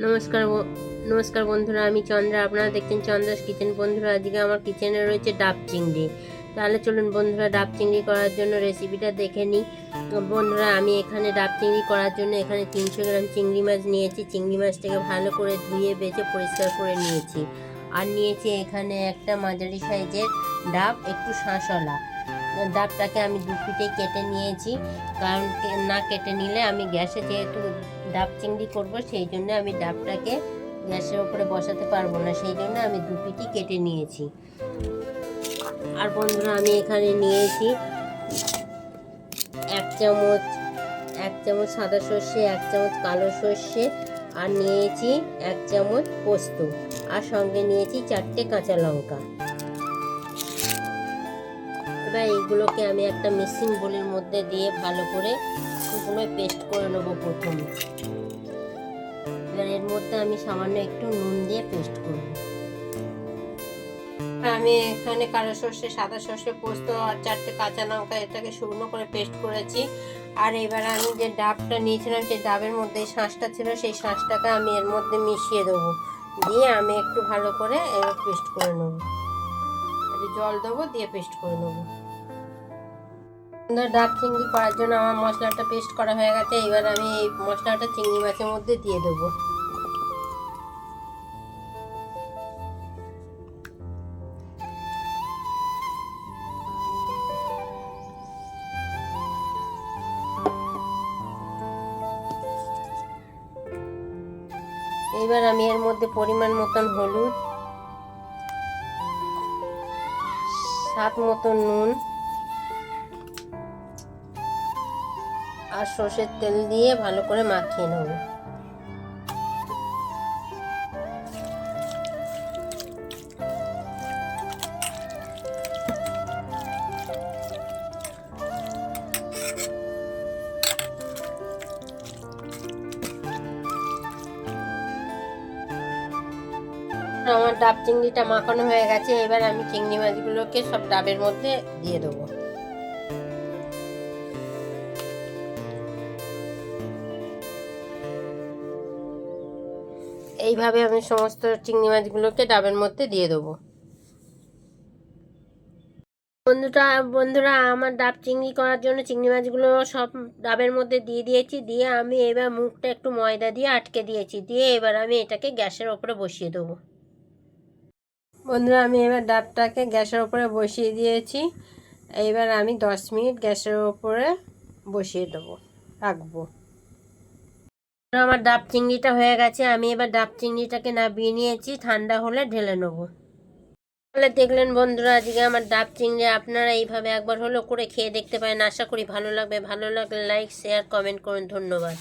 নমস্কার নমস্কার বন্ধুরা, আমি চন্দ্রা। আপনারা দেখছেন চন্দ্রাস কিচেন। বন্ধুরা, আজকে আমার কিচেনে রয়েছে ডাব চিংড়ি। তাহলে চলুন বন্ধুরা, ডাব চিংড়ি করার জন্য রেসিপিটা দেখে নিই। বন্ধুরা, আমি এখানে ডাব চিংড়ি করার জন্য এখানে 300 গ্রাম চিংড়ি মাছ নিয়েছি। চিংড়ি মাছটাকে ভালো করে ধুয়ে বেছে পরিষ্কার করে নিয়েছি। আর নিয়েছি এখানে একটা মাঝারি সাইজের ডাব, একটু শাঁসওয়ালা ডাবটাকে আমি দু পিঠেই কেটে নিয়েছি। কারণ না কেটে নিলে আমি গ্যাসে যেহেতু ডাব চিংড়ি করব, সেই জন্য আমি ডাবটাকে গ্যাসের উপরে বসাতে পারবো না, সেই জন্য আমি দু পিঠই কেটে নিয়েছি। আর বন্ধুরা, আমি এখানে নিয়েছি এক চামচ সাদা সর্ষে, 1 চামচ কালো সর্ষে, আর নিয়েছি 1 চামচ পোস্ত, আর সঙ্গে নিয়েছি 4টে কাঁচা লঙ্কা। এবার এইগুলোকে আমি একটা মিক্সিং বোলের মধ্যে দিয়ে ভালো করে পেস্ট করে নেবো প্রথমে। এবার এর মধ্যে আমি সামান্য একটু নুন দিয়ে পেস্ট করব। আমি এখানে কালো সর্ষে, সাদা সর্ষে, পোস্ত আর 4টে কাঁচা লঙ্কা এটাকে শুকনো করে পেস্ট করেছি। আর এবার আমি যে ডাবটা নিয়েছিলাম, সেই ডাবের মধ্যে শাঁসটা ছিল, সেই শাঁসটাকে আমি এর মধ্যে মিশিয়ে দেবো। দিয়ে আমি একটু ভালো করে এবার পেস্ট করে নেবো। জল দেবো, দিয়ে পেস্ট করে নেবো। ডাব চিংড়ি করার জন্য আমার মশলাটা পেস্ট করা হয়ে গেছে। এবার আমি এই মশলাটা চিংড়ি মাছের মধ্যে দিয়ে দেবো। এবার আমি এর মধ্যে পরিমাণ মতন হলুদ, স্বাদ মতন নুন আর সর্ষের তেল দিয়ে ভালো করে মাখিয়ে নেব। আমার ডাব চিংড়িটা মাখানো হয়ে গেছে। এবার আমি চিংড়ি মাছগুলোকে সব ডাবের মধ্যে দিয়ে দেবো। এইভাবে আমি সমস্ত চিংড়ি মাছগুলোকে ডাবের মধ্যে দিয়ে দেবো। বন্ধুরা, আমার ডাব চিংড়ি করার জন্য চিংড়ি মাছগুলো সব ডাবের মধ্যে দিয়ে দিয়েছি। দিয়ে আমি এবার মুখটা একটু ময়দা দিয়ে আটকে দিয়েছি। দিয়ে এবার আমি এটাকে গ্যাসের ওপরে বসিয়ে দেবো। বন্ধুরা, আমি এবার ডাবটাকে গ্যাসের ওপরে বসিয়ে দিয়েছি। এবার আমি 10 মিনিট গ্যাসের ওপরে বসিয়ে দেবো, রাখবো। আমার ডাব চিংড়িটা হয়ে গেছে। আমি এবার ডাব চিংড়িটাকে নামিয়ে নিয়েছি, ঠান্ডা হলে ঢেলে নেবো। তাহলে দেখলেন বন্ধুরা, আজকে আমার ডাব চিংড়ি। আপনারা এইভাবে একবার হলো করে খেয়ে দেখতে পারেন। আশা করি ভালো লাগবে। ভালো লাগলে লাইক, শেয়ার, কমেন্ট করুন। ধন্যবাদ।